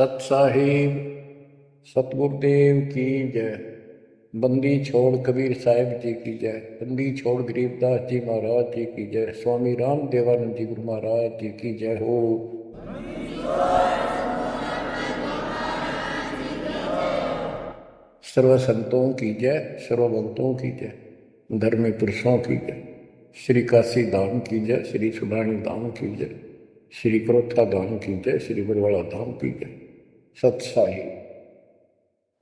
सत साहिब सतगुरुदेव की जय। बंदी छोड़ कबीर साहिब जी की जय। बंदी छोड़ गरीबदास जी महाराज जी की जय। स्वामी राम देवानंद जी गुरु महाराज जी की जय हो। सर्व संतों की जय, सर्व भक्तों की जय, धर्मी पुरुषों की जय। श्री काशी धाम की जय, श्री सुडानी धाम की जय, श्री क्रोथा धाम की जय, श्री बरवाड़ा धाम की जय। सत साहिब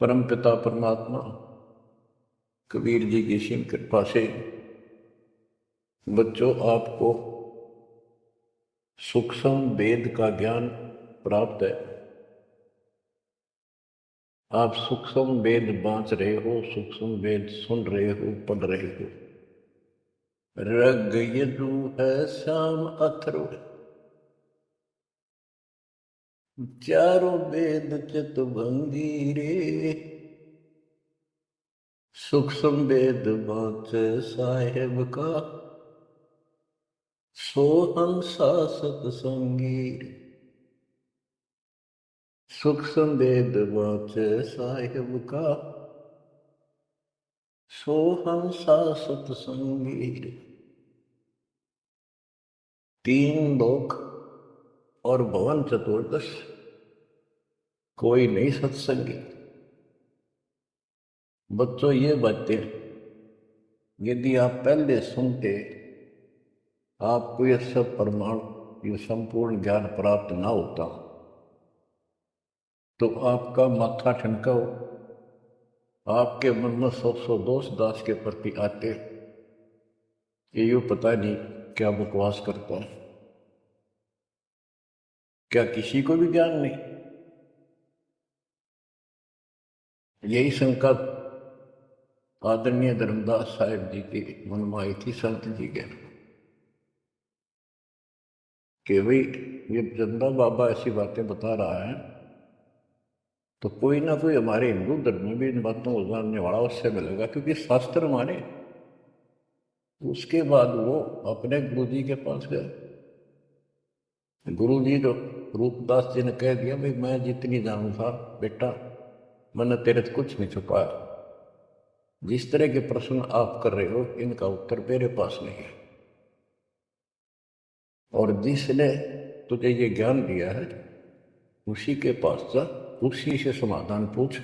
परम पिता परमात्मा कबीर जी की सीम कृपा से बच्चों आपको सूक्ष्म वेद का ज्ञान प्राप्त है। आप सूक्ष्म वेद बांच रहे हो, सूक्ष्म वेद सुन रहे हो, पढ़ रहे हो। ऋग यजु है श्याम अथर्व, चारों वेद चितभंगी रे। सूक्ष्म वेद बांच साहेब का, सोहन सासत संगीर। सूक्ष्म वेद बांच साहेब का, सोहन सासत संगीर। तीन लोक और भवन चतुर्दश, कोई नहीं सत्संगी। बच्चों ये बातें यदि आप पहले सुनते, आपको यह सब प्रमाण, ये संपूर्ण ज्ञान प्राप्त ना होता तो आपका माथा ठनका हो, आपके मन में सौ दोष दास के प्रति आते कि यूं पता नहीं क्या बकवास करता है, क्या किसी को भी ज्ञान नहीं। यही शंका आदरणीय धर्मदास साहिब जी के मन में आई थी संत जी के कि भाई ये चंदा बाबा ऐसी बातें बता रहा है तो कोई ना कोई हमारे हिंदू धर्म में भी इन बातों को जानने वाला उससे मिलेगा, क्योंकि शास्त्र माने। उसके बाद वो अपने गुरु जी के पास गए। गुरु जी जो रूपदास जी ने कह दिया, भाई मैं जितनी जानू था बेटा, मैंने तेरे से कुछ नहीं छुपाया। जिस तरह के प्रश्न आप कर रहे हो इनका उत्तर मेरे पास नहीं है, और जिसने तुझे ये ज्ञान दिया है उसी के पास जा, उसी से समाधान पूछ।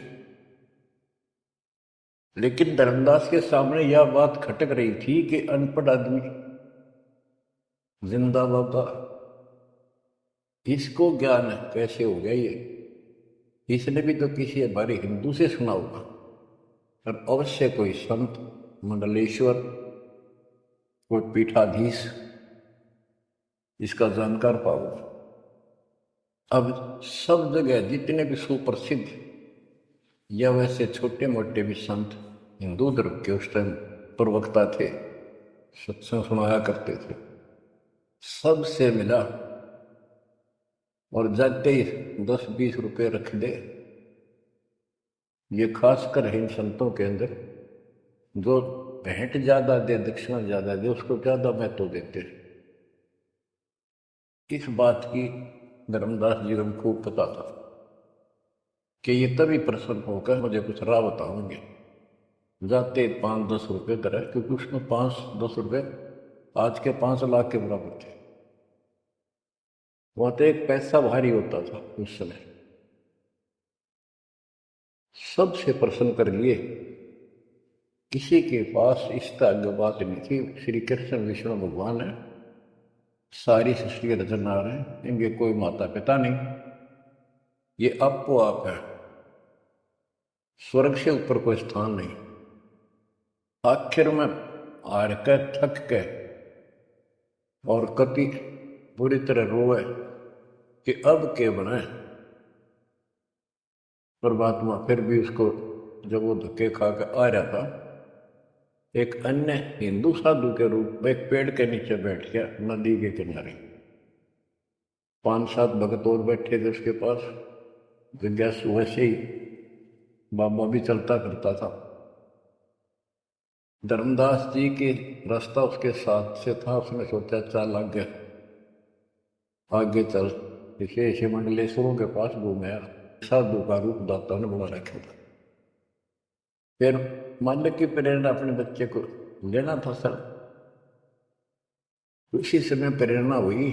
लेकिन धर्मदास के सामने यह बात खटक रही थी कि अनपढ़ आदमी जिंदा बाबा, इसको ज्ञान कैसे हो गया ये? इसने भी तो किसी हमारे हिंदू से सुना होगा, और अवश्य कोई संत, मंडलेश्वर, कोई पीठाधीश इसका जानकार पाओ। अब सब जगह जितने भी सुप्रसिद्ध या वैसे छोटे मोटे भी संत हिंदू धर्म के उस टाइम प्रवक्ता थे, सत्संग सुनाया करते थे, सबसे मिला और जाते ही 10-20 रुपये रख दे। ये खासकर इन संतों के अंदर जो भेंट ज्यादा दे, दक्षिणा ज्यादा दे, उसको ज्यादा महत्व देते। इस बात की धर्मदास जी को खूब पता था कि ये तभी प्रसन्न होकर मुझे कुछ राह बताओगे। जाते 5-10 रुपये करे, क्योंकि उसमें 5-10 रुपये आज के 5 लाख के बराबर थे। वहां तो एक पैसा भारी होता था उस समय। सबसे प्रसन्न कर लिए, किसी के पास इस तरह बात नहीं थी। श्री कृष्ण विष्णु भगवान है, सारी सृष्टि के रचनहार है, इनके कोई माता पिता नहीं, ये आपको आप है, स्वर्ग से ऊपर कोई स्थान नहीं। आखिर में हार के, थक के और कति बुरी तरह रोए कि अब के बनाए। परमात्मा फिर भी उसको, जब वो धक्के खा कर आ रहा था, एक अन्य हिंदू साधु के रूप में एक पेड़ के नीचे बैठ गया नदी के किनारे। 5-7 भगत और बैठे थे उसके पास। जिज्ञासु वैसे ही बाबा भी चलता करता था। धर्मदास जी के रास्ता उसके साथ से था, उसने सोचा चल आगे चल, इसे मंडलेश्वरों के पास घूमे। साधु का रूप दाता ने बना रखा था। फिर मालिक की प्रेरणा अपने बच्चे को लेना था सर। उसी समय प्रेरणा हुई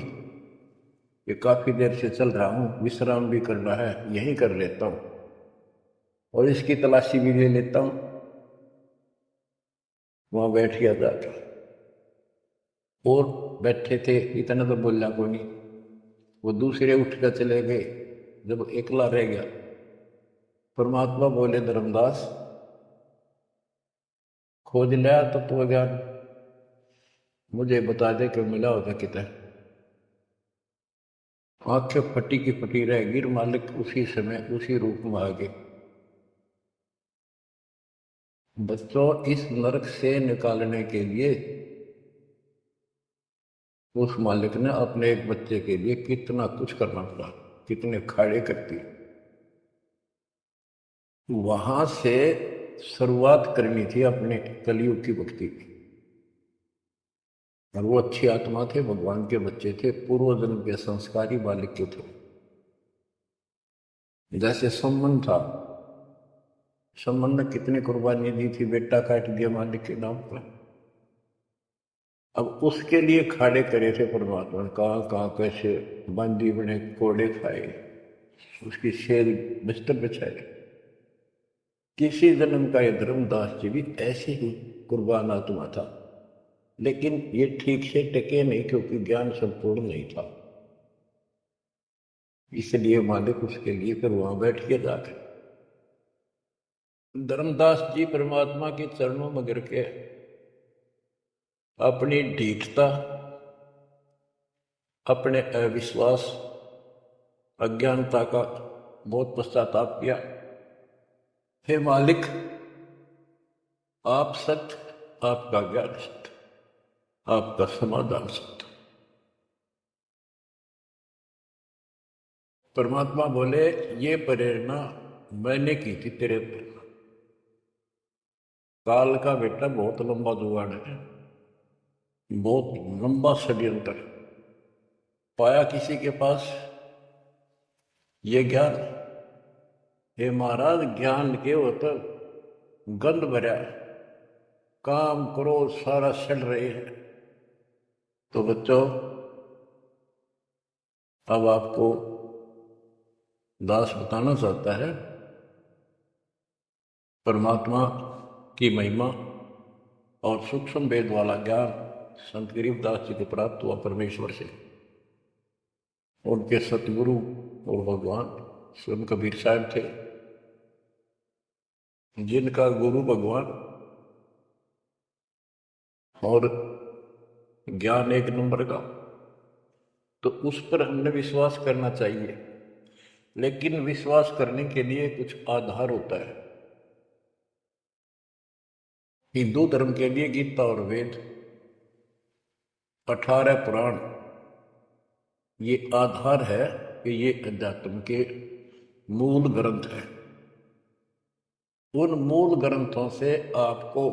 कि काफी देर से चल रहा हूं, विश्राम भी करना है, यही कर लेता हूं और इसकी तलाशी भी ले लेता हूं। वहां बैठ गया जाकर और बैठे थे, इतना तो बोलना कोई नहीं। वो दूसरे उठ कर चले गए। जब एकला रह गया, परमात्मा बोले, धर्मदास खोज लिया तत्व ज्ञान, मुझे बता दे कि मिला होता कितना। आंखें फटी की फटी रह गिर। मालिक उसी समय उसी रूप में आ गए। बच्चों, इस नरक से निकालने के लिए उस मालिक ने अपने एक बच्चे के लिए कितना कुछ करना पड़ा, कितने खाड़े करती। वहां से शुरुआत करनी थी अपने कलयुग की भक्ति की। और वो अच्छी आत्मा थे, भगवान के बच्चे थे, पूर्व जन्म के संस्कारी बालिक के थे। जैसे संबंध था, संबंध ने कितनी कुर्बानी दी थी, बेटा काट दिया मालिक के नाम पर। अब उसके लिए खाड़े करे थे परमात्मा ने, कहाँ कहाँ कैसे बंदी बने, कोड़े खाए, उसकी शेर बिस्तर बिछाए। किसी जन्म का ये धर्मदास जी भी ऐसे ही कुर्बान आत्मा था, लेकिन ये ठीक से टिके नहीं क्योंकि ज्ञान संपूर्ण नहीं था। इसलिए मालिक उसके लिए फिर वहां बैठ के जाकर धर्मदास जी परमात्मा के चरणों में गिर के अपनी ढीठता, अपने अविश्वास, अज्ञानता का बहुत पश्चाताप किया। हे मालिक, आप सत्य, आपका ज्ञान सत्य, आपका समाधान सत्य। परमात्मा बोले, ये प्रेरणा मैंने की थी तेरे पर। काल का बेटा बहुत लंबा जुगाड़ है, बहुत लंबा षड्यंत्र पाया किसी के पास ये ज्ञान। हे महाराज, ज्ञान के हो तो गंध भरा, काम करो सारा सड़ रहे हैं। तो बच्चों, अब आपको दास बताना चाहता है परमात्मा की महिमा और सूक्ष्म वेद वाला ज्ञान संत गरीबदास जी को प्राप्त हुआ परमेश्वर से। उनके सतगुरु और भगवान स्वयं कबीर साहब थे, जिनका गुरु भगवान और ज्ञान एक नंबर का। तो उस पर हमने विश्वास करना चाहिए, लेकिन विश्वास करने के लिए कुछ आधार होता है। हिंदू धर्म के लिए गीता और वेद, 18 पुराण, ये आधार है कि ये अध्यात्म के मूल ग्रंथ है। उन मूल ग्रंथों से आपको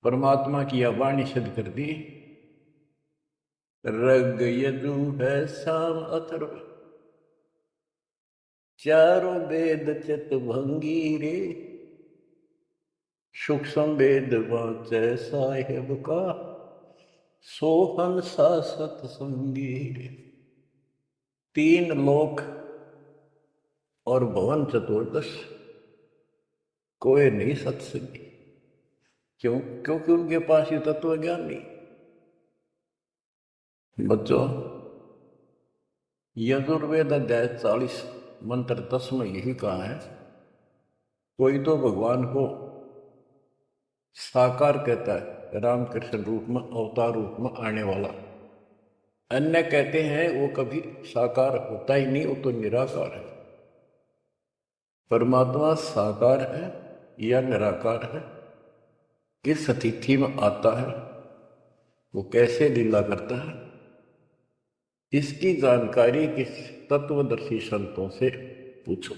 परमात्मा की वाणी सिद्ध कर दी। ऋग यजु है साम अथर्व, चारों वेद चित भंगी रे, सूक्ष्म वेद वाचे साहेब का, सोहन सा सत्संगी रे। 3 लोक और भवन चतुर्दश, कोई नहीं सत्संगी। क्यों? क्योंकि उनके पास ये तत्व ज्ञान नहीं। बच्चों, यजुर्वेद अध्याय 40 मंत्र 10 में यही कहा है, कोई तो भगवान को साकार कहता है, रामकृष्ण रूप में, अवतार रूप में आने वाला। अन्य कहते हैं वो कभी साकार होता ही नहीं, वो तो निराकार है। परमात्मा साकार है या निराकार है, किस तिथि में आता है, वो कैसे लीला करता है, इसकी जानकारी किस तत्वदर्शी संतों से पूछो।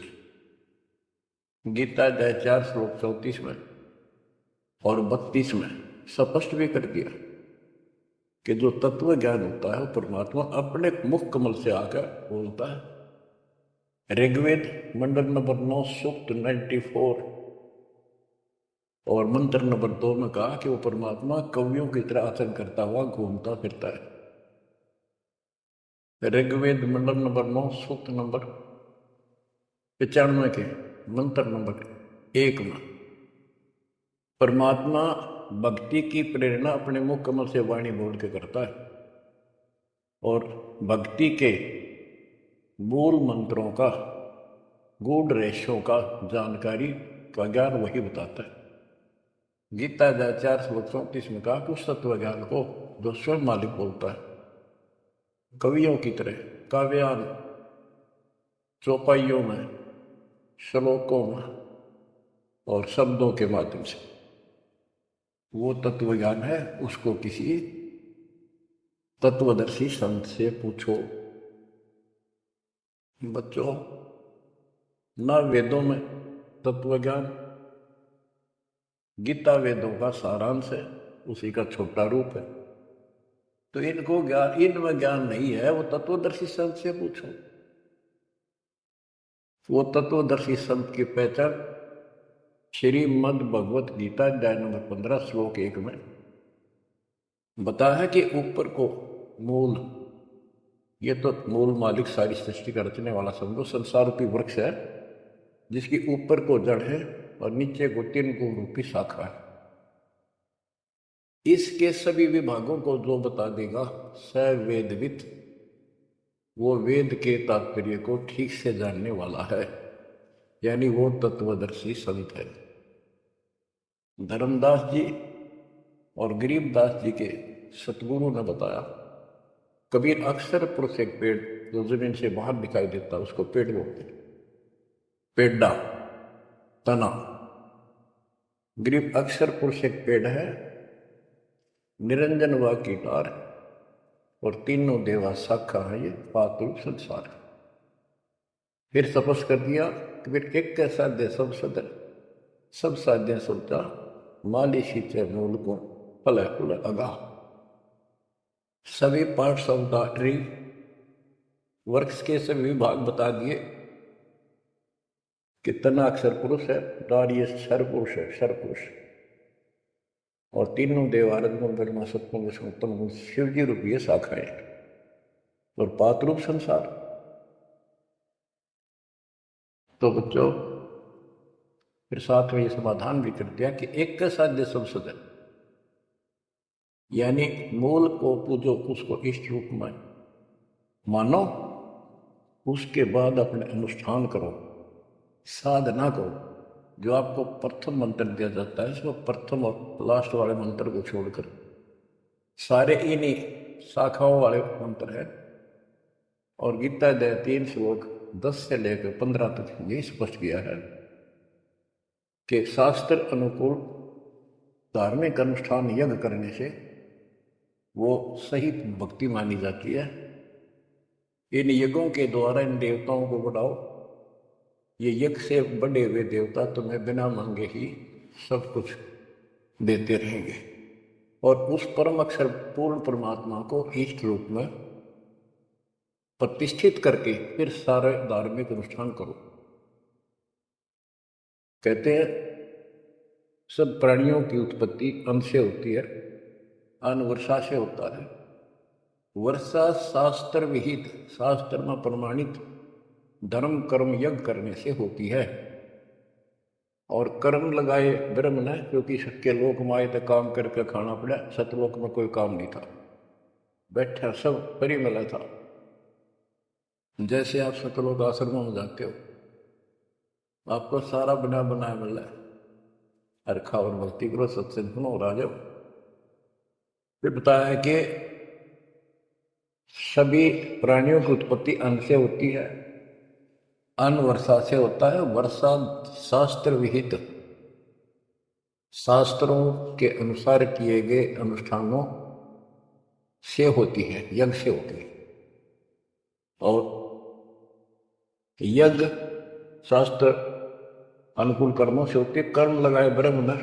गीता अध्याय 4 श्लोक 34 में और 32 में स्पष्ट भी कर दिया कि जो तत्व ज्ञान होता है वो परमात्मा अपने मुख कमल से आकर बोलता है। ऋग्वेद मंडल नंबर 9 सूक्त 94 और मंत्र नंबर 2 में कहा कि वो परमात्मा कवियों की तरह आचरण करता हुआ घूमता फिरता है। ऋग्वेद मंडल नंबर 9 सूक्त नंबर 95 के मंत्र नंबर 1 में परमात्मा भक्ति की प्रेरणा अपने मुख कमल से वाणी बोल के करता है और भक्ति के मूल मंत्रों का गूढ़ रहस्यों का जानकारी का ज्ञान वही बताता है। गीता 4:34 में कहा कि उस तत्व ज्ञान को जो स्वयं मालिक बोलता है, कवियों की तरह काव्यान चौपाइयों में, श्लोकों में और शब्दों के माध्यम से वो तत्व ज्ञान है, उसको किसी तत्वदर्शी संत से पूछो। बच्चों, ना वेदों में तत्व ज्ञान, गीता वेदों का सारांश है, उसी का छोटा रूप है, तो इनको ज्ञान, इनमें ज्ञान नहीं है, वो तत्वदर्शी संत से पूछो। वो तत्वदर्शी संत की पहचान श्रीमद् भगवत गीता अध्याय नंबर 15 श्लोक 1 में बताया है कि ऊपर को मूल, ये तो मूल मालिक सारी सृष्टि का रचने वाला समझो, संसार रूपी वृक्ष है जिसकी ऊपर को जड़ है और नीचे को 3 गुण रूपी शाखा है। इसके सभी विभागों को जो बता देगा स वेदविद, वो वेद के तात्पर्य को ठीक से जानने वाला है, यानी वो तत्वदर्शी संत है। धर्मदास जी और गरीबदास जी के सतगुरु ने बताया, कबीर अक्सर पुरुष एक पेड़ जो जमीन से बाहर दिखाई देता उसको पेड़ बोलते, पेड्डा तना। गरीब अक्सर पुरुष एक पेड़ है, निरंजन व कीटार और तीनों देवा शाखा है, ये पातुल संसार। फिर तपस कर दिया कि फिर एक के साध्य सब सदर, सब साध्य सोचा माली सींचे मूल को फल फुल अगा। सभी पार्ट्स ऑफ द ट्री, वृक्ष के सभी विभाग बता दिए कि तना अक्षर पुरुष है, डारिय क्षर पुरुष है, क्षर पुरुष, और तीनों देवारद गुण ब्रह्मा सत्पुरुष विष्णु उत्तम गुण शिव जी रूपी शाखाएं और पातरूप संसार। तो बच्चों, फिर साथ में ये समाधान भी कर दिया कि एक का साध्य सब सदन, यानी मूल को पूजो, उसको इष्ट रूप में मानो, उसके बाद अपने अनुष्ठान करो, साधना करो। जो आपको प्रथम मंत्र दिया जाता है, इसमें प्रथम और लास्ट वाले मंत्र को छोड़कर सारे इन्हीं शाखाओं वाले मंत्र है। और गीता अध्याय 3 श्लोक 10 से लेकर 15 तक ये स्पष्ट किया है कि शास्त्र अनुकूल धार्मिक अनुष्ठान यज्ञ करने से वो सही भक्ति मानी जाती है। इन यज्ञों के द्वारा इन देवताओं को बढ़ाओ, ये यज्ञ से बड़े हुए देवता तुम्हें बिना मांगे ही सब कुछ देते रहेंगे और उस परम अक्षर पूर्ण परमात्मा को इष्ट रूप में प्रतिष्ठित करके फिर सारे धार्मिक अनुष्ठान करो। कहते हैं सब प्राणियों की उत्पत्ति अन्न से होती है, अन्न वर्षा से होता है। वर्षा शास्त्र विहित, शास्त्र में प्रमाणित धर्म कर्म यज्ञ करने से होती है। और कर्म लगाए ब्रह्म ने, क्योंकि सबके लोक में आए तो काम करके खाना पड़ा, सतलोक में कोई काम नहीं था, बैठा सब परी मिला था। जैसे आप सतलोक आश्रमों में जाते हो, आपको सारा बना बनाया मिल रहा है, अरे खाओ और भक्ति करो, सत्संग सुनो और आ जाओ। फिर बताया है कि सभी प्राणियों की उत्पत्ति अन्न से होती है, अन्न वर्षा से होता है। वर्षा शास्त्र विहित, शास्त्रों के अनुसार किए गए अनुष्ठानों से होती है, यज्ञ से होती है। और यज्ञ शास्त्र अनुकूल कर्मों से होती है। कर्म लगाए ब्रह्म ने,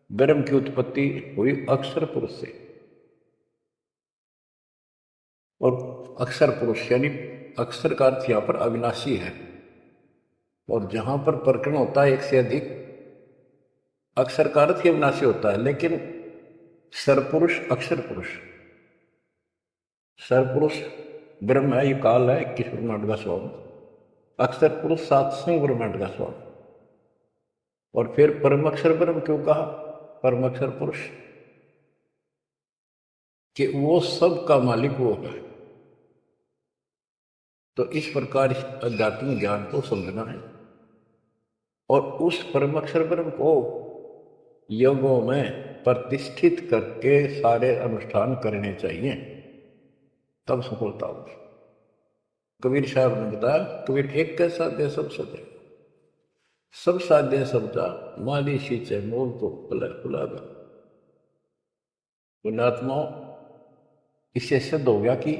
ब्रह्म की उत्पत्ति हुई अक्षर पुरुष से, और अक्षर पुरुष यानी अक्षर का अर्थ यहाँ पर अविनाशी है, और जहां पर प्रकरण होता है एक से अधिक, अक्षर का अर्थ ही अविनाशी होता है। लेकिन सरपुरुष अक्षर पुरुष, सरपुरुष ब्रह्म है, ये काल है 21 ब्रह्मांड का स्वामी, अक्षर पुरुष सातसंग ब्रह्मांड का स्वामी। और फिर परम अक्षर ब्रह्म क्यों कहा, परम अक्षर पुरुष, कि वो सब का मालिक वो है। तो इस प्रकार इस आध्यात्मिक ज्ञान को समझना है, और उस परम अक्षर ब्रह्म को योगों में प्रतिष्ठित करके सारे अनुष्ठान करने चाहिए, तब सफलता होगी। कबीर साहब ने बताया, कबीर एक कैसा दे सब सजे, सब साध्य समझा, माली सींचे मूल को खुलागा। पुण्यात्माओं, इससे सिद्ध हो गया कि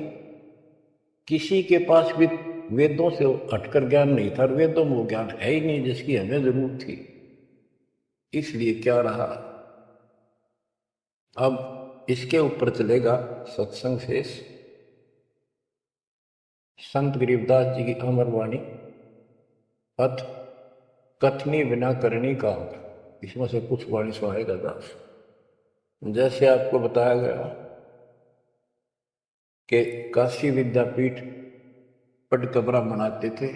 किसी के पास भी वेदों से हटकर ज्ञान नहीं था, और वेदों में वो ज्ञान है ही नहीं जिसकी हमें जरूरत थी। इसलिए क्या रहा, अब इसके ऊपर चलेगा सत्संग शेष। संत गरीबदास जी की अमर वाणी, अथ कथनी बिना करनी का होगा, इसमें से कुछ वाणी सुनाएगा दास। जैसे आपको बताया गया कि काशी विद्यापीठ पटकबरा मनाते थे,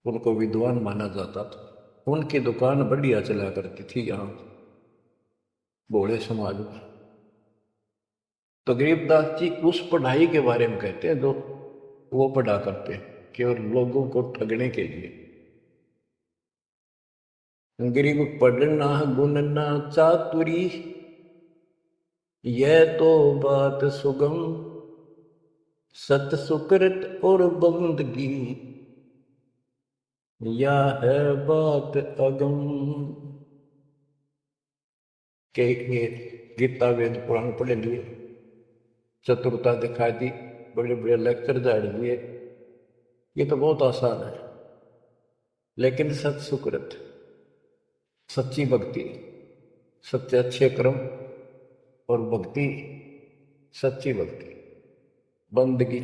उनको विद्वान माना जाता था, उनकी दुकान बढ़िया चला करती थी यहाँ भोले समाज में। तो गरीबदास जी उस पढ़ाई के बारे में कहते हैं जो वो पढ़ा करते हैं केवल लोगों को ठगने के लिए। गरीब पढ़ना गुणना चातुरी, यह तो बात सुगम, सत सुकृत और बंदगी, या है बात अगम। के गीता वेद पुराण पढ़े लिए, चतुरता दिखा दी, बड़े बड़े लेक्चर झाड़ दिए, ये तो बहुत आसान है। लेकिन सत सुकृत, सच्ची भक्ति, सच्चे अच्छे कर्म और भक्ति, सच्ची भक्ति, बंदगी,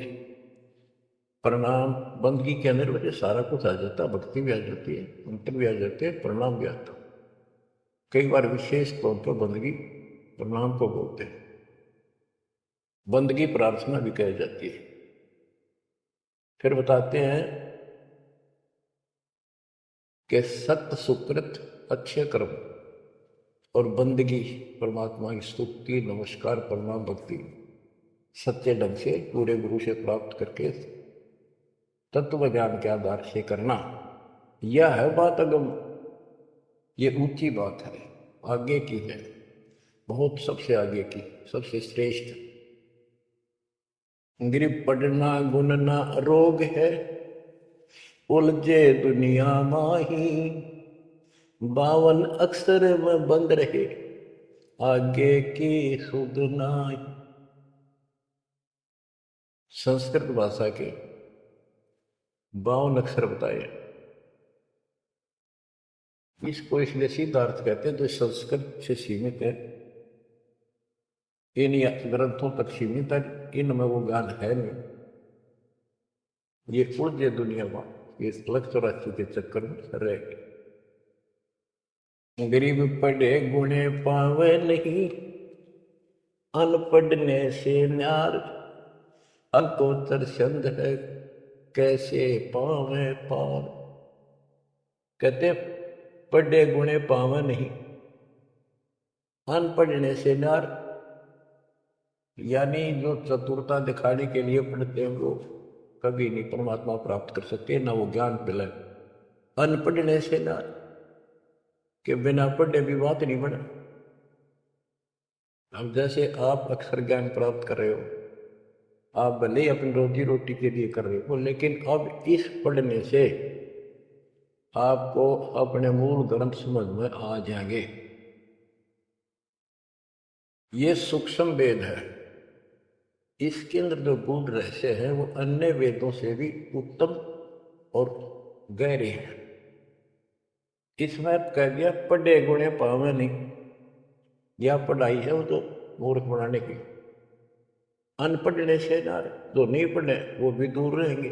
प्रणाम, बंदगी के अंदर वजह सारा कुछ आ जाता है, भक्ति भी आ जाती है, मंत्र भी आ जाते हैं, प्रणाम भी आता है। कई बार विशेष तौर पर बंदगी प्रणाम को बोलते हैं, बंदगी प्रार्थना भी कही जाती है। फिर बताते हैं कि सत्य सुकृत अच्छे कर्म और बंदगी, परमात्मा की स्तुति नमस्कार प्रणाम भक्ति सच्चे ढंग से पूरे गुरु से प्राप्त करके तत्व ज्ञान के आधार से करना, यह है बात अगम, ये ऊंची बात है, आगे की है, बहुत सबसे आगे की, सबसे श्रेष्ठ। गिर पढ़ना गुनना रोग है, उलझे दुनिया माही, 52 अक्षर में बंद रहे, आगे की सुध नाई। संस्कृत भाषा के 52 अक्षर बताए, इसको इसलिए सीधा अर्थ कहते हैं जो संस्कृत से सीमित है, इन ग्रंथों तक सीमित है, इनमें वो ज्ञान है नहीं। ये उलझे दुनिया में, ये लक्ष्य 84 के चक्कर में रह गए। गरीब पढ़े गुणे पावे नहीं, अनपढ़ने से न्यार, अकोचर छंद है कैसे पावे पार। कहते पढ़े गुणे पावे नहीं, अनपढ़ने से न्यार, यानी जो चतुरता दिखाने के लिए पढ़ते हैं वो कभी नहीं परमात्मा प्राप्त कर सकते, ना वो ज्ञान पिलाए। अनपढ़ने से न्यार, कि बिना पढ़े भी बात नहीं बने। अब जैसे आप अक्षर ज्ञान प्राप्त कर रहे हो, आप भले ही अपनी रोजी रोटी के लिए कर रहे हो, लेकिन अब इस पढ़ने से आपको अपने मूल ग्रंथ समझ में आ जाएंगे। ये सूक्ष्म वेद है, इसके अंदर जो गूढ़ रहस्य है वो अन्य वेदों से भी उत्तम और गहरे हैं। इसमें कह दिया पढ़े गुणे पावे नहीं, यह पढ़ाई है वो तो मूर्ख बनाने की। अनपढ़ने से ना रहे, जो नहीं पढ़े वो भी दूर रहेंगे।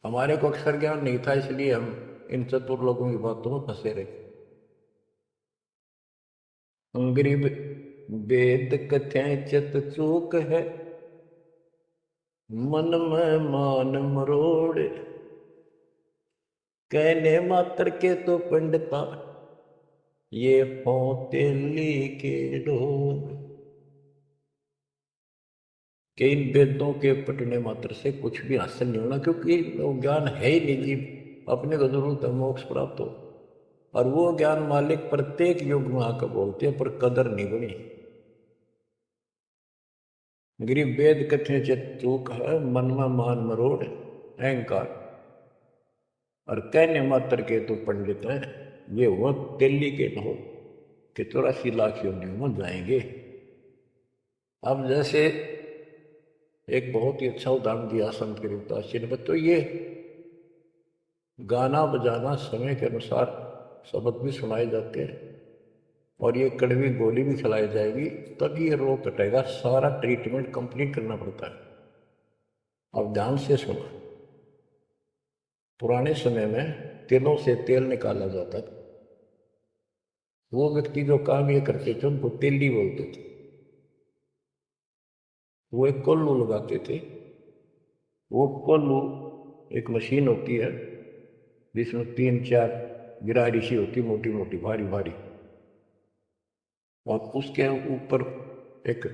हमारे को अक्षर ज्ञान नहीं था, इसलिए हम इन चतुर लोगों की बातों में फंसे रहे। गरीब वेद कथें चित चूक है, मन में मान मरोड़, कहने मात्र के तो पंडिता, ये होते के डोर। कि इन वेदों के पढ़ने मात्र से कुछ भी हासिल नहीं होना, क्योंकि वो ज्ञान है ही नहीं जी। अपने को जरूरत है मोक्ष प्राप्त हो, और वो ज्ञान मालिक प्रत्येक युग में आकर बोलते हैं, पर कदर नहीं बनी। गिरी वेद कथे चित चूक है, मन में मान मरोड़, अहंकार, और कहने मात्र के तो पंडित हैं, ये वो दिल्ली के न हो कि 84 लाख योनियों में जाएंगे। अब जैसे एक बहुत ही अच्छा उदाहरण दिया संत गिरिदास जी ने, तो ये गाना बजाना समय के अनुसार शब्द भी सुनाए जाते हैं, और ये कड़वी गोली भी खिलाई जाएगी, तब ये रोग कटेगा। सारा ट्रीटमेंट कंप्लीट करना पड़ता है। अब ध्यान से सुनो, पुराने समय में तिलों से तेल निकाला जाता था। वो व्यक्ति जो काम ये करते थे उनको तेली बोलते थे। वो एक कोल्लू लगाते थे। वो कोल्लू एक मशीन होती है जिसमें 3-4 गिरारी सी होती, मोटी मोटी भारी भारी, और उसके ऊपर एक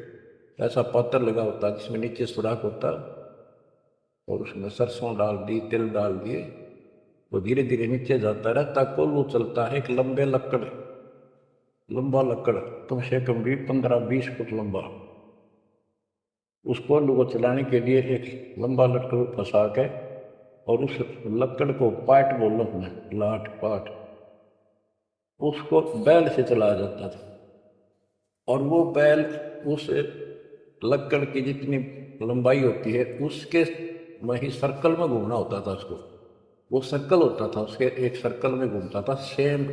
ऐसा पात्र लगा होता है जिसमें नीचे सुराख होता, और उसमें सरसों डाल दी, तिल डाल दिए, वो धीरे धीरे नीचे जाता रहता। कोल्लू चलता है एक लंबा लकड़, कम से कम भी 15-20 फुट लंबा। उस कोल्लू को चलाने के लिए एक लंबा लकड़ फंसा के, और उस लकड़ को पाट बोलो हमने, लाट पाट, उसको बैल से चलाया जाता था। और वो बैल उस लकड़ की जितनी लंबाई होती है उसके में ही सर्कल में घूमना होता था उसको। वो सर्कल होता था, उसके एक सर्कल में घूमता था, सेम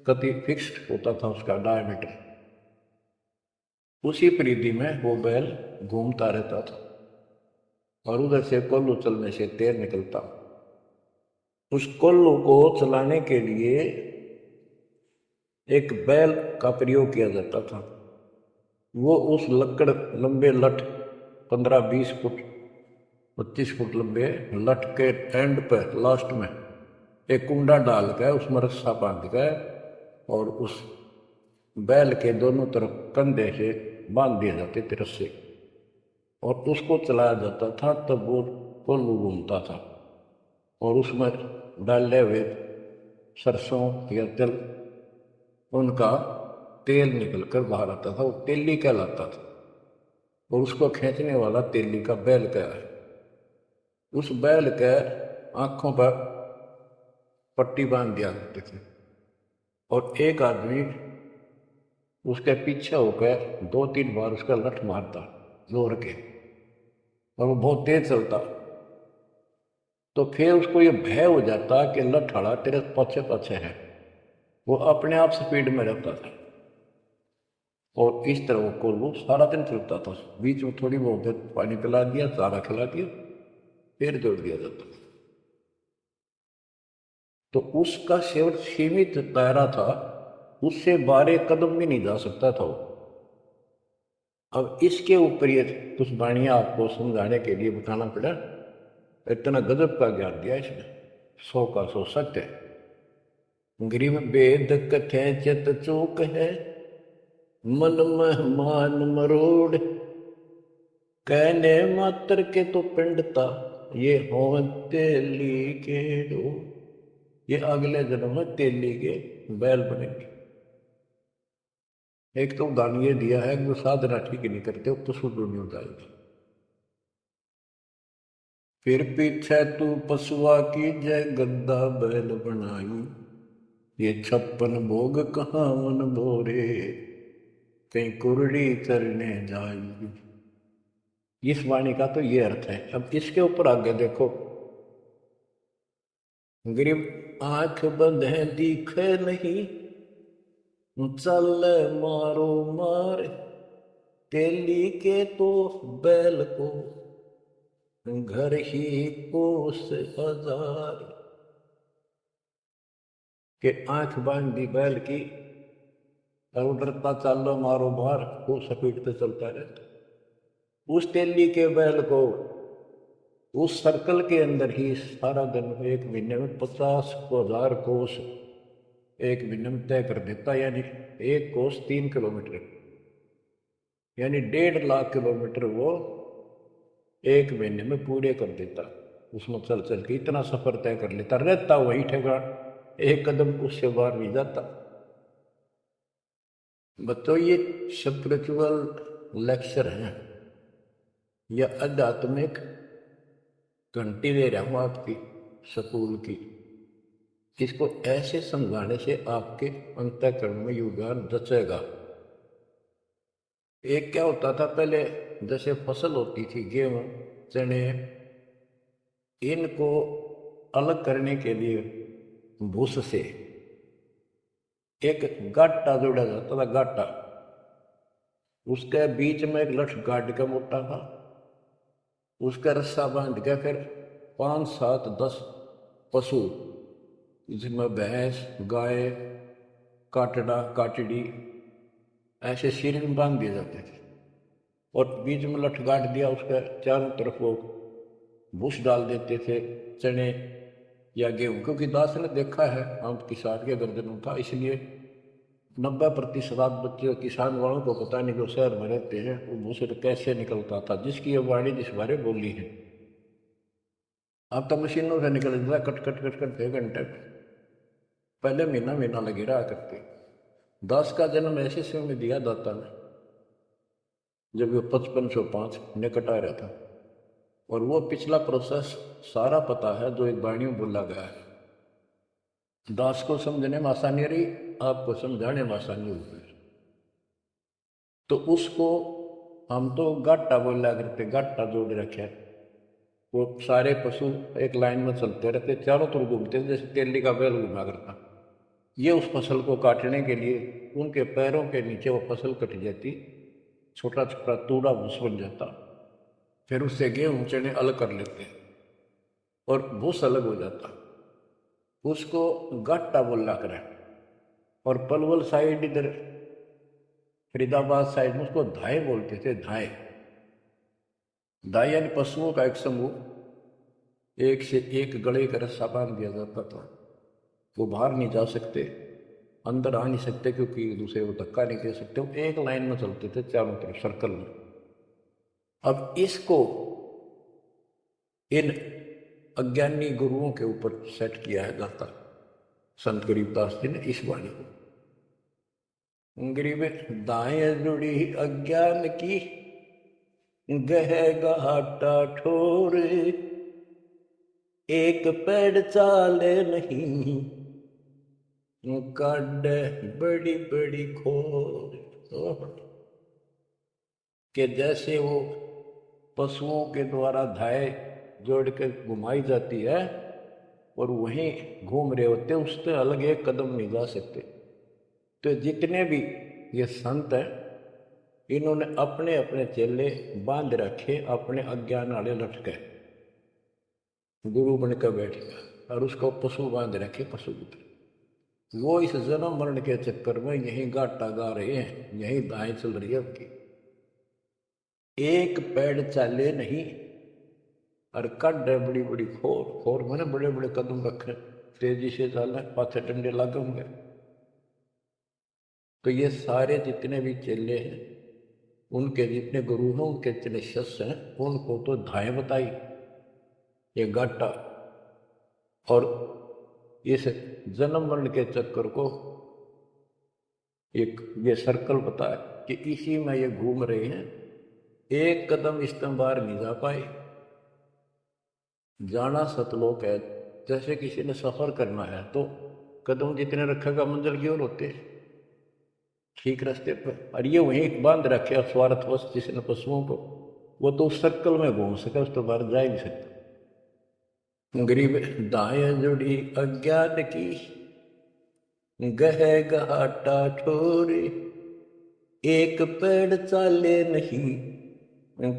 गति फिक्स्ड होता था उसका डायमीटर। उसी परिधि में वो बैल घूमता रहता था, और उधर से कोल्लू चलने से तेल निकलता। उस कोल्लू को चलाने के लिए एक बैल का प्रयोग किया जाता था। वो उस लकड़ लंबे लठ 15-20 फुट 25 फुट लंबे लठ के एंड पर लास्ट में एक कुंडा डाल कर उसमें रस्सा बांध कर, और उस बैल के दोनों तरफ कंधे से बांध दिए जाते थे रस्से, और उसको चलाया जाता था। तब वो कोल्लू घूमता था, और उसमें डाले हुए सरसों या तिल, उनका तेल निकलकर बाहर आता था। वो तेली कहलाता था, और उसको खींचने वाला तेली का बैल का है। उस बैल के आंखों पर पट्टी बांध दिया करते थे, और एक आदमी उसके पीछे होकर 2-3 बार उसका लठ मारता जोर के, और वो बहुत तेज चलता। तो फिर उसको ये भय हो जाता कि लठाड़ा तेरे पीछे पीछे है। वो अपने आप स्पीड में रहता था, और इस तरह वो कोल्लू सारा दिन चलता था। बीच में थोड़ी बहुत देर पानी पिला दिया, चारा खिला दिया, फिर जोड़ दिया जाता। तो उसका केवल सीमित दायरा था, उससे 12 कदम भी नहीं जा सकता था वो। अब इसके ऊपर ये कुछ वाणियां आपको समझाने के लिए बताना पड़ा। इतना गजब का ज्ञान दिया इसने, 100 का 100 सत्य है। गरीब वेद कथे चित चूक है, मन मेहमान मरोड़, कहने मात्र के तो पिंडता, ये हो तेली के डो। ये अगले जन्म में तेली के बैल बनेंगे। एक तो उदाहरण ये दिया है कि वो साधना ठीक नहीं करते तो शुद्ध नहीं हो जाएगी। फिर पीछे तू पशुआ की जय गद्दा बैल बनाई, ये 56 भोग कहाँ मन बोरे, कहीं कुरड़ी करने जाई। इस वाणी का तो ये अर्थ है। अब इसके ऊपर आगे देखो, गरीब आंख बंधे दिखे नहीं, चल मारो मार, तेली के तो बैल को घर ही कोस हजार, के आंख बांध दी बैल की और डरता चालो मारो बार, वो स्पीड पे चलता रहता। उस तेली के बैल को उस सर्कल के अंदर ही सारा दिन एक महीने में 50,000 कोस एक महीने में तय कर देता, यानी एक कोस 3 किलोमीटर, यानी 1.5 लाख किलोमीटर वो एक महीने में पूरे कर देता। उसमें चल चल के इतना सफर तय कर लेता, रहता वही ठेकान, एक कदम उससे बाहर नहीं जाता। बच्चों ये स्पिरिचुअल लेक्चर है या आध्यात्मिक घंटी दे रहा हूं आपकी स्कूल की। इसको ऐसे समझाने से आपके अंतःकरण में योगदान रचेगा। एक क्या होता था पहले, जैसे फसल होती थी गेहूं चने, इनको अलग करने के लिए भूस से एक गाटा जोड़ा जाता था, गाटा, उसके बीच में एक लठ गाड़ का मोटा था, उसका रस्सा बांध के फिर 5 7 10 पशु, जिसमें भैंस गाय काटड़ा काटड़ी ऐसे सिर में बांध दिए जाते थे, और बीच में लठ गाड़ दिया, उसके चारों तरफ वो भूस डाल देते थे, चने या गेहूं, क्योंकि दास ने देखा है हम किसान के गर्दनों था, इसलिए 90% बच्चे किसान वालों को पता नहीं, जो शहर में रहते हैं वो भूसे कैसे निकलता था, जिसकी ये वाणी जिस बारे बोली है। अब तो मशीनों से निकल जाता, कट कट कट कट 2 घंटे, पहले महीना महीना लगे रहा करते। दास का जन्म ऐसे समय में दिया दाता ने जब वो 5505 निकट आ रहा था, और वो पिछला प्रोसेस सारा पता है जो एक वाणी में बोला गया है। दास को समझने में आसानी रही, आपको समझाने में आसानी होगी। तो उसको हम तो गाटा बोला करते, गाटा जोड़ रखे, वो सारे पशु एक लाइन में चलते रहते, चारों तरफ घूमते, जैसे तेली का बैल घूमा करता। ये उस फसल को काटने के लिए उनके पैरों के नीचे वो फसल कट जाती, छोटा छोटा तूड़ा भूस बन जाता, फिर उससे गेहूं चने अलग कर लेते और भूस अलग हो जाता, उसको गाटा बोला करें। और पलवल साइड इधर फरीदाबाद साइड में उसको धाय बोलते थे, धाय। धाय यानी पशुओं का एक समूह, एक से एक गले का रस्सा बांध दिया जाता था, वो बाहर नहीं जा सकते, अंदर आ नहीं सकते, क्योंकि एक दूसरे को धक्का नहीं दे सकते, वो एक लाइन में चलते थे चारों तरफ सर्कल में। अब इसको इन अज्ञानी गुरुओं के ऊपर सेट किया है दाता संत गरीबदास जी ने इस वाणी को। गरीब दाएं जुड़ी अज्ञान की गह घाटा ठोर, एक पेड़ चाले नहीं काट बड़ी बड़ी खोर। के जैसे वो पशुओं के द्वारा धाय जोड़ के घुमाई जाती है और वहीं घूम रहे होते, उससे अलग एक कदम नहीं जा सकते। तो जितने भी ये संत हैं, इन्होंने अपने अपने चेले बांध रखे अपने अज्ञान वाले लटके, गुरु बनकर बैठ गया और उसको पशु बांध रखे, पशु पुत्र। वो इस जन्म मरण के चक्कर में यहीं गाटा गा रहे हैं, यहीं दाएं चल रही है उनकी। एक पेड़ चाले नहीं और कड है बड़ी बड़ी खोर, खोर मैंने बड़े बड़े कदम रखे, तेजी से चलना, पाथे डंडे लागे होंगे। तो ये सारे जितने भी चेले हैं, उनके जितने गुरु हैं, उनके जितने शिष्य हैं, उनको तो धाए बताई ये गाटा, और इस जन्म मरण के चक्कर को एक ये सर्कल बताया कि इसी में ये घूम रहे हैं, एक कदम इस तरह बाहर नहीं जा पाए। जाना सतलोक है, जैसे किसी ने सफर करना है तो कदम जितने रखेगा मंजिल की ओर होते, ठीक रास्ते पर। और ये वहीं बांध रखे स्वार्थवश जिसने पशुओं को, वो तो उस सर्कल में घूम सके, उस तो बाहर जा ही नहीं सकता। गरीब दाएं जुड़ी अज्ञान की गह घाटा ठोरे, एक पेड़ चाले नहीं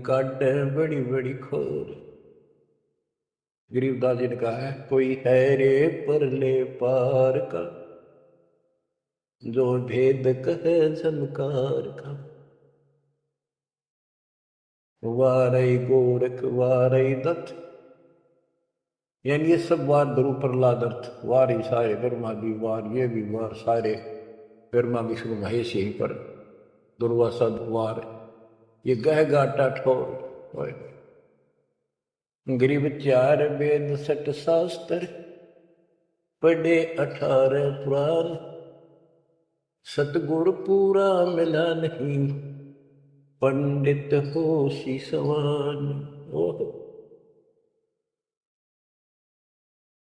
काटे बड़ी बड़ी खोर। गरीबदास जी ने कहा है, कोई है रे परले पार का, जो भेद कहे झनकार का। वारई गोरख वारई दत्त, यानी ये सब वार गुरु प्रहलाद अर्थ, वार ही सारे ब्रह्मा भी वार, ये भी वार, सारे ब्रह्मा विष्णु महेश यहीं पर, दुर्वासा वार, ये गह गाटा ठोर। गरीब चार वेद सट शास्त्र, पढ़े 18 पुराण, सतगुर पूरा मिला नहीं, पंडित हो सी सवान। ओह,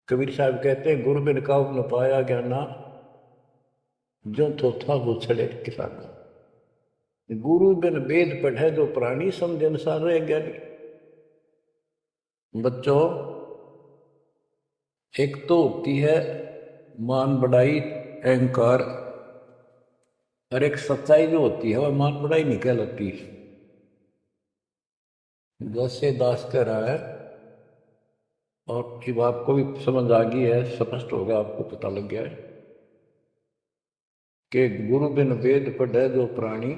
कबीर साहब कहते हैं, गुरु बिन काहू न पाया ज्ञाना, जो तो था वो छड़े किसाना। गुरु बिन वेद पढ़े जो प्राणी, समझ अनुसार रहे ज्ञानी। बच्चों, एक तो होती है मान बढ़ाई अहंकार, और एक सच्चाई जो होती है वह मान बढ़ाई नहीं कहलाती। जैसे दास कह रहा है, और जब आपको भी समझ आ गई है, स्पष्ट होगा, आपको पता लग गया है कि गुरु बिन वेद पढ़े जो प्राणी,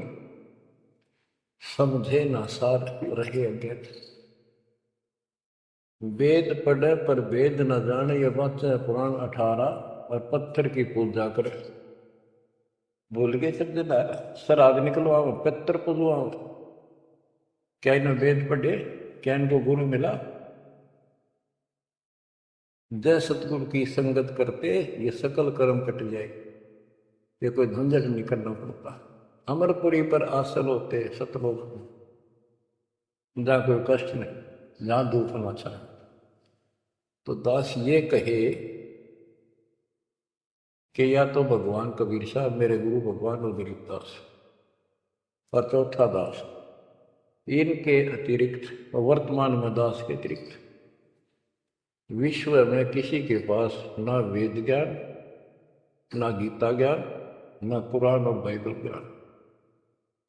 समझे ना सार रहे अज्ञात। वेद पढ़े पर वेद न जाने, ये वाचे पुराण 18, और पत्थर की पूजा करे। भूल गए शब्द, सर आग निकलवाओ, पत्थर पूजवाओ। क्या इन्हें वेद पढ़े, क्या इनको गुरु मिला? जय सतगुरु की संगत करते ये सकल कर्म कट जाए, ये कोई झंझट नहीं करना पड़ता। अमरपुरी पर आसल होते सतलोक, जहाँ कोई कष्ट नहीं, जहाँ दुख होना चाहे। तो दास ये कहे कि या तो भगवान कबीर साहब मेरे गुरु भगवान और गरीबदास, और चौथा दास, इनके अतिरिक्त वर्तमान में दास के अतिरिक्त विश्व में किसी के पास ना वेद ज्ञान, ना गीता ज्ञान, ना कुरान और बाइबल ज्ञान,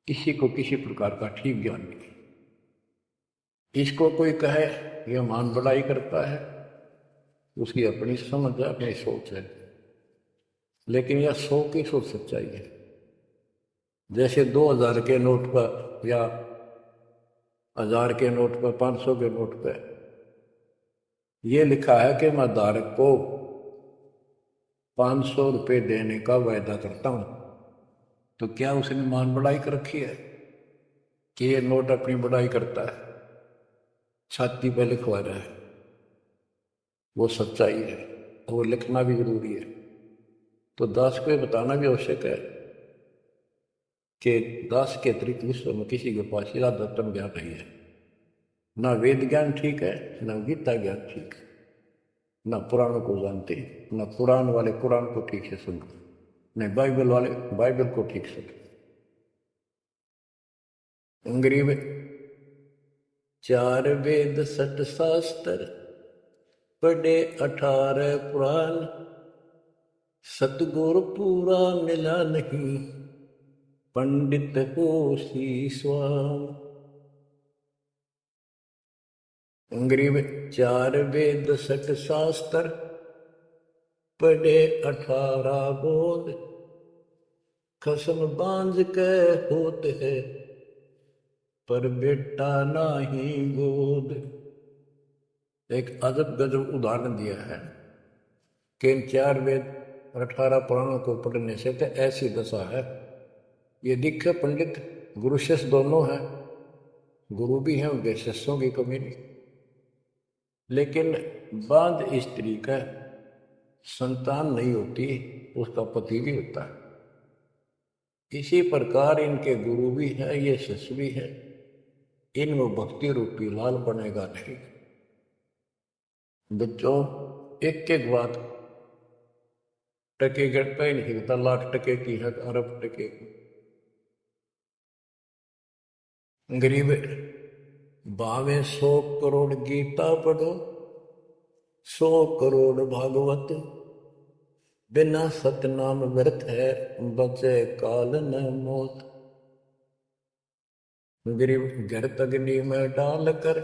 किसी को किसी प्रकार का ठीक ज्ञान नहीं। इसको कोई कहे यह मान बढ़ाई करता है, उसकी अपनी समझ है, अपनी सोच है, लेकिन यह 100 की सोच सच्चाई है। जैसे 2000 के नोट पर या 1000 के नोट पर, 500 के नोट पर यह लिखा है कि मैं धारक को 500 रुपये देने का वायदा करता हूं, तो क्या उसने मान बढ़ाई कर रखी है कि ये नोट अपनी बढ़ाई करता है, छाती पर लिखवा रहा है? वो सच्चाई है, वो लिखना भी जरूरी है। तो दास को ये बताना भी आवश्यक है कि दास के अतिरिक्त विश्व में किसी के पास इरादतन ज्ञान नहीं है। ना वेद ज्ञान ठीक है, ना गीता ज्ञान ठीक है, ना पुराणों को जानते, ना पुराण वाले कुरान को ठीक से सुनते, न बाइबल वाले बाइबल को ठीक से। गरीब 4 वेद सट शास्त्र, पढ़े 18 पुराण, सतगुरु पूरा मिला नहीं, पंडित हो सी स्वाम। गरीब 4 वेद सट शास्त्र, पढ़े 18 बोध, खसम बांझ के होत है, पर बेटा नाही गोद। एक अजब गजब उदाहरण दिया है कि इन 4 वेद और 18 पुराणों को पढ़ने से तो ऐसी दशा है, ये दिखे पंडित गुरु शिष्य दोनों हैं, गुरु भी हैं, उनके शिष्यों की कमी नहीं, लेकिन बांध स्त्री का संतान नहीं होती, उसका पति भी होता है। इसी प्रकार इनके गुरु भी है, ये शिष्य भी है, इनमें भक्ति रूपी लाल बनेगा नहीं। बच्चों, एक एक बात टके गिरता ही नहीं, पता लाख टके की है, अरब टके की। गरीब 100 करोड़ गीता पढ़ो, 100 करोड़ भागवत, बिना सतनाम व्यर्थ है, बचे काल न मौत। गिरिव गर्त अग्नि में डाल कर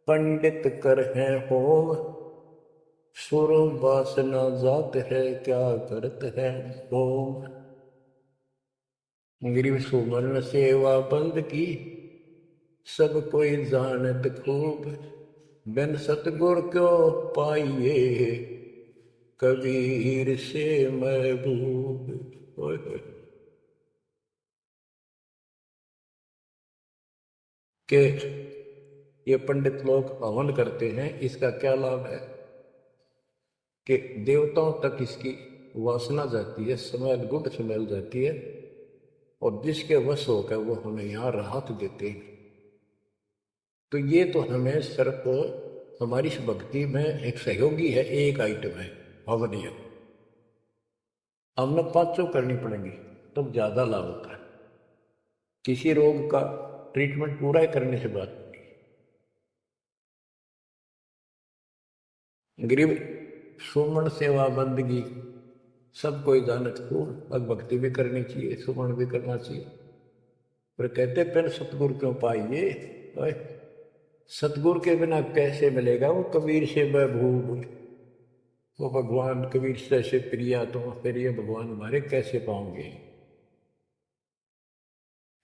पंडित कर है होम, सुर वासना जात है क्या करत है होम। गिरिव सुमन सेवा बंद की सब कोई जानत खूब, बिन सतगुर क्यों पाइए कबीर से महबूब। ओए होए। के ये पंडित लोग हवन करते हैं, इसका क्या लाभ है कि देवताओं तक इसकी वासना जाती है, स्मेल गुड स्मेल जाती है, और जिसके वश होकर वो हमें यहाँ राहत देते हैं। तो ये तो हमें सिर्फ हमारी इस भक्ति में एक सहयोगी है, एक आइटम है हवनीय। हमने पांचों करनी पड़ेंगी तब ज्यादा लाभ होता है। किसी रोग का ट्रीटमेंट पूरा ही करने से बात नहीं। गरीब सुमन सेवा बंदगी सब कोई जानत को, अब भक्ति भी करनी चाहिए, सुमन भी करना चाहिए। पर कहते फिर सतगुरु क्यों पाइए, सतगुरु के बिना कैसे मिलेगा वो कबीर से महबूब। वो भगवान कबीर से प्रिया, तो फिर ये भगवान हमारे कैसे पाओगे।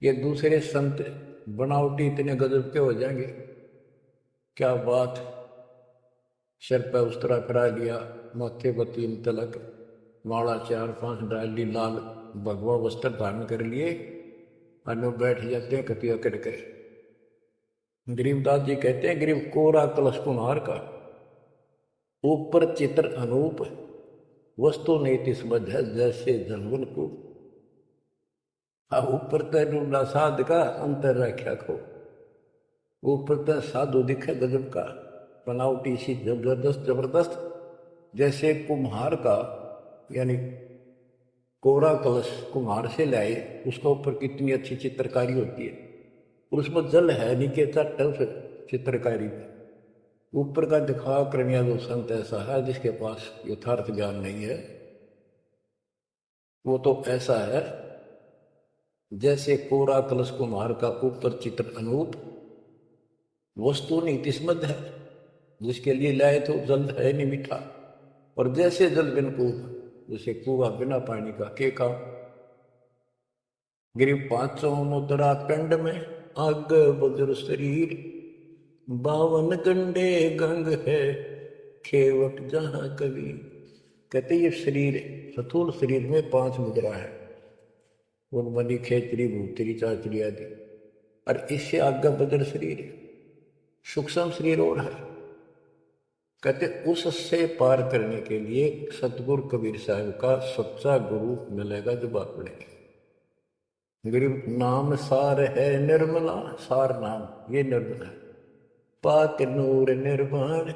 ये दूसरे संत बनावटी इतने गजब के हो जाएंगे, क्या बात। सिर पर उस्तरा करा लिया, माथे पर 3 तिलक, माला 4-5 डाल ली, लाल भगवा वस्त्र धारण कर लिए, अनु बैठ जाते हैं कतिया करके। गरीबदास जी कहते हैं, गरीब कोरा कलश कुम्हार का, ऊपर चित्र अनूप, वस्तु नहीं समझ है जैसे जंगल को। ऊपर तैरूला साध का अंतर रख्या खो। ऊपर तो साधु दिखे गजब का, बनावटी सी जबरदस्त जबरदस्त, जैसे कुम्हार का, यानी कोरा कलश कुम्हार से लाए, उसके ऊपर कितनी अच्छी चित्रकारी होती है, उसमें जल है नहीं कहता टफ चित्रकारी। ऊपर का दिखा करनिया जो संत ऐसा है जिसके पास यथार्थ ज्ञान नहीं है, वो तो ऐसा है जैसे कोरा कलश कुम्हार का, ऊपर चित्र अनूप, वस्तु नहीं तिस्मत है, जिसके लिए लाए तो जल है नहीं मीठा। और जैसे जल बिन कुआं, जैसे कुआ बिना पानी का के काम। गिरिव 500 मुद्रा पिंड में आग बुजुर्ग शरीर, 52 गंडे गंग है खेवट जहां कवि। कहते ये शरीर, स्थूल शरीर में 5 मुद्रा है, उनमनी खेचरी भूतरी चाचरी आदि, और इससे आगे बदर शरीर है, सूक्ष्म शरीर और है। कहते उससे पार करने के लिए सतगुरु कबीर साहब का सच्चा गुरु मिलेगा जब आप पढ़ेंगे। गरीब नाम सार है निर्मला, सार नाम ये निर्मल है, पाक नूर निर्वाण,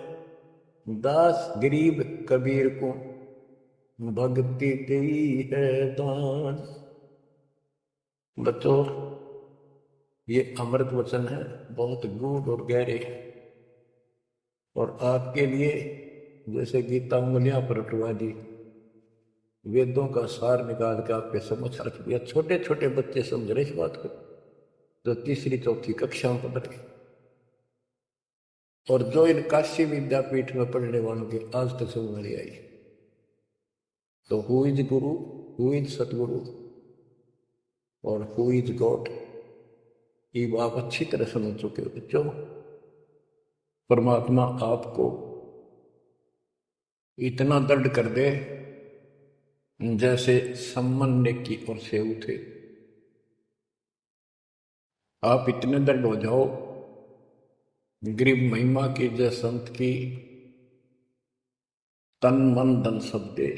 दास गरीब कबीर को भक्ति दी है दान। बच्चों ये अमृत वचन है, बहुत गूढ़ और गहरे, और आपके लिए जैसे गीता उंगलियां पर उठवा दी, वेदों का सार निकाल के आपके समझ रख दिया। छोटे छोटे बच्चे समझ रहे इस बात को, जो 3री-4थी कक्षा में पढ़ रहे, और जो इन काशी विद्यापीठ में पढ़ने वालों की आज तक समझ नहीं आई। तो who is Guru, who is सतगुरु और हु इज गॉड, ये आप अच्छी तरह समझ चुके हो बच्चों। परमात्मा आपको इतना दृढ़ कर दे जैसे सम्मन की ओर से उठे, आप इतने दृढ़ हो जाओ, गरीब महिमा की जय संत की, तन मन धन सब दे,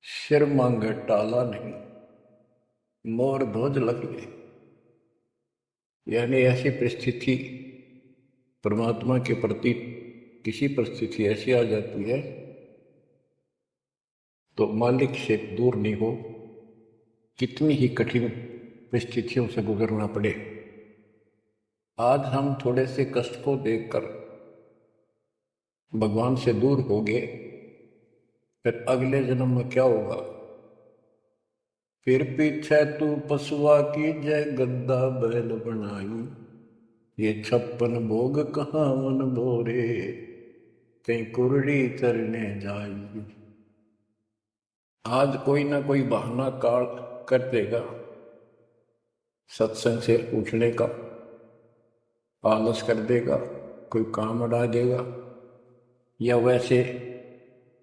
सिर मांगे टाला नहीं, मोर ध्वज लगे। यानी ऐसी परिस्थिति परमात्मा के प्रति, किसी परिस्थिति ऐसी आ जाती है तो मालिक से दूर नहीं हो, कितनी ही कठिन परिस्थितियों से गुजरना पड़े। आज हम थोड़े से कष्ट को देखकर भगवान से दूर हो गए, फिर अगले जन्म में क्या होगा, फिर पीछे तू पशुआ की जय गद्दा बैल बनाई, ये 56 भोग कहाँ मन भोरे, कहीं कुरड़ी चरने जाई। आज कोई ना कोई बहाना काल कर देगा सत्संग से उठने का, आलस कर देगा, कोई काम अड़ा देगा, या वैसे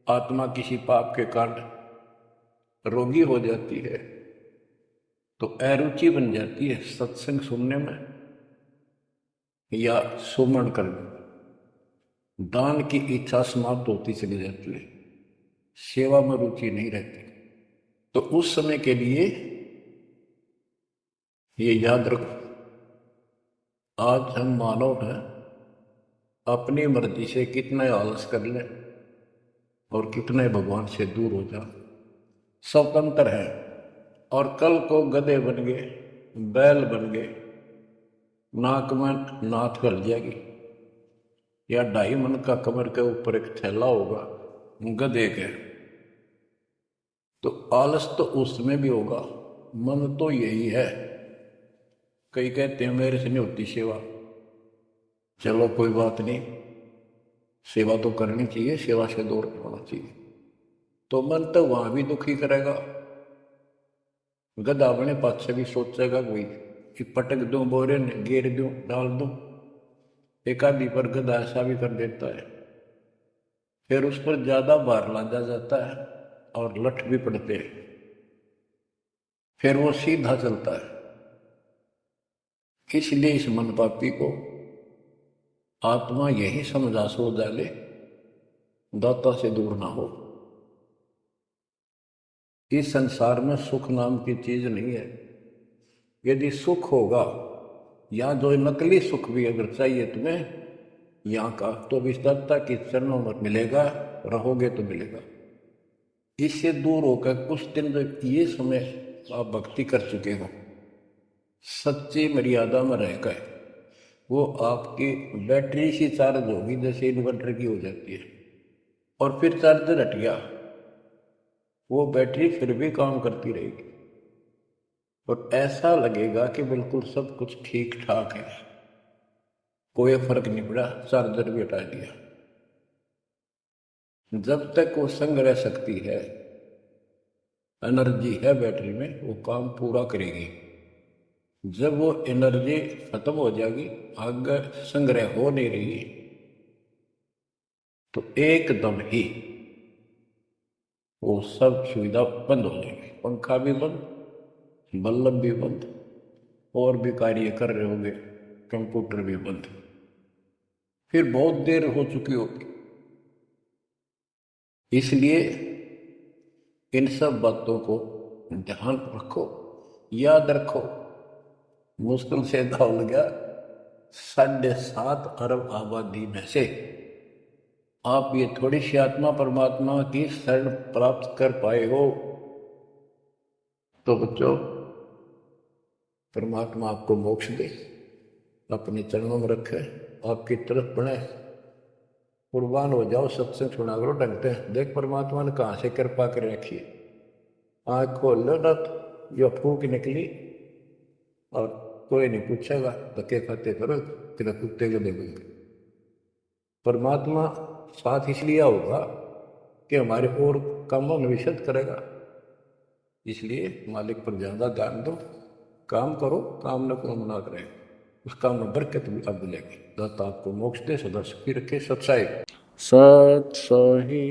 आत्मा किसी पाप के कारण रोगी हो जाती है तो अरुचि बन जाती है सत्संग सुनने में या सुमन करने में, दान की इच्छा समाप्त होती चली जाती है, सेवा में रुचि नहीं रहती। तो उस समय के लिए ये याद रखो, आज हम मानव हैं, अपनी मर्जी से कितना आलस कर लें और कितने भगवान से दूर हो जाए, स्वतंत्र है। और कल को गधे बन गए, बैल बन गए, नाक में नाथ कर जाएगी, या 2.5 मन का कमर के ऊपर एक थैला होगा गधे के, तो आलस तो उसमें भी होगा, मन तो यही है। कई कहते हैं मेरे से नहीं होती सेवा, चलो कोई बात नहीं, सेवा तो करनी चाहिए, सेवा से दूर होना चाहिए। तो मन तो वहां भी दुखी करेगा, गधा अपने पास से भी सोचेगा कोई कि पटक दूं बोरे ने, गेर दूं, डाल दूं। एक आदमी पर गधा ऐसा भी कर देता है, फिर उस पर ज्यादा भार लादा जाता है और लठ भी पड़ते हैं, फिर वो सीधा चलता है। इसलिए इस मन पापी को आत्मा यही समझा सो डाले, दाता से दूर ना हो। इस संसार में सुख नाम की चीज नहीं है। यदि सुख होगा, या जो नकली सुख भी अगर चाहिए तुम्हें यहाँ का, तो विस्तारता के चरणों में मिलेगा, रहोगे तो मिलेगा। इससे दूर होकर कुछ दिन जब ये समय आप भक्ति कर चुके हो, सच्ची मर्यादा में रहकर, वो आपकी बैटरी सी चार्ज होगी जैसे इन्वर्टर की हो जाती है, और फिर चार्जर हट गया, वो बैटरी फिर भी काम करती रहेगी और ऐसा लगेगा कि बिल्कुल सब कुछ ठीक ठाक है, कोई फर्क नहीं पड़ा, चार्जर भी हटा दिया। जब तक वो संग्रह शक्ति है, एनर्जी है बैटरी में, वो काम पूरा करेगी। जब वो एनर्जी खत्म हो जाएगी, आगे संग्रह हो नहीं रही, तो एकदम ही वो सब सुविधा बंद हो जाएगी, पंखा भी बंद, बल्ब भी बंद, और भी कार्य कर रहे होंगे, कंप्यूटर भी बंद, फिर बहुत देर हो चुकी होगी। इसलिए इन सब बातों को ध्यान रखो, याद रखो। मुश्किल से दाव लगा 7.5 अरब आबादी में से आप ये थोड़ी सी आत्मा परमात्मा की शरण प्राप्त कर पाए हो। तो बच्चों, परमात्मा आपको मोक्ष दे, अपने चरणों में रखे, आपकी तरफ बढ़े, कुर्बान हो जाओ, सत्संग सुना करो ढंग से। देख परमात्मा ने कहाँ से कृपा कर रखी, आँख खोल लो ना, जो फूक निकली और कोई नहीं पूछेगा, धक्के खाते करो, तेरा कुत्ते को देखोगे। परमात्मा साथ इसलिए होगा कि हमारे और कामों में विशद करेगा, इसलिए मालिक पर ज्यादा ध्यान दो, काम करो, काम न को मना करें, उस काम में बरकत भी अब मिलेगी। दाता आपको मोक्ष दे, सदा सुखी रखे। सत्साई। सत्साई।